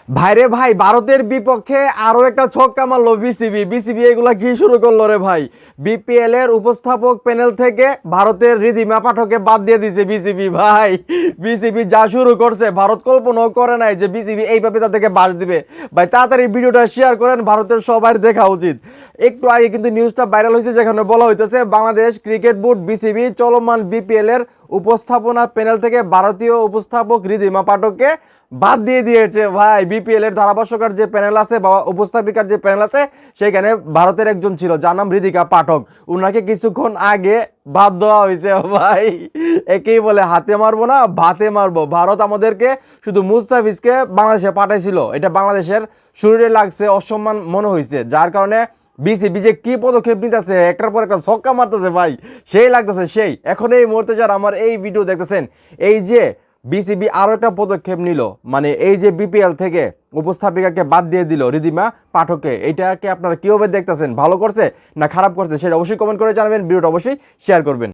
ভাইরে ভাই, ভারতের বিপক্ষে আরো একটা ছক্কা মারলো বিসিবি এগুলা কি শুরু করলো রে ভাই। বিপিএল এর উপস্থাপক প্যানেল থেকে ভারতের রিধিমা পাঠককে বাদ দিয়ে দিয়েছে বিসিবি। ভাই বিসিবি যা শুরু করছে, ভারত কল্পনাও করে নাই যে বিসিবি এইভাবে তাদেরকে বাদ দিবে। ভাই তাড়াতাড়ি ভিডিওটা শেয়ার করেন, ভারতের সবার দেখা উচিত। একটু আগে কিন্তু নিউজটা ভাইরাল হয়েছে, যেখানে বলা হইতেছে বাংলাদেশ ক্রিকেট বোর্ড বিসিবি চলমান বিপিএল এর উপস্থাপনা প্যানেল থেকে ভারতীয় উপস্থাপক রিধিমা পাঠককে বাদ দিয়ে দিয়েছে। ভাই বিপিএল এর ধারাভাষ্যকার যে প্যানেল আছে বা উপস্থাপিকার যে প্যানেল আছে, সেখানে ভারতের একজন ছিল যার নাম ঋতিকা পাঠক, উনাকে কিছুক্ষণ আগে বাদ দেওয়া হয়েছে। ভাই একেই বলে হাতে মারবো না ভাতে মারবো। ভারত আমাদেরকে শুধু মুস্তাফিজকে বাংলাদেশে পাঠাইছিল, এটা বাংলাদেশের শরীরে লাগছে, অসম্মান মনে হয়েছে, যার কারণে বিসিবি যে কি পদক্ষেপ নিতেছে, একটার পর একটা ছক্কা মারতেছে ভাই, সেই লাগতেছে সেই। এখন এই মুহূর্তে যারা আমার এই ভিডিও দেখতেছেন, এই যে বিসিবি আরো একটা পদক্ষেপ নিল, মানে এই যে বিপিএল থেকে উপস্থাপিকাকে বাদ দিয়ে দিল রিধিমা পাঠককে, এটাকে আপনারা কিভাবে দেখতেছেন? ভালো করছে না খারাপ করছে সেটা অবশ্যই কমেন্ট করে জানাবেন, ভিডিওটা অবশ্যই শেয়ার করবেন।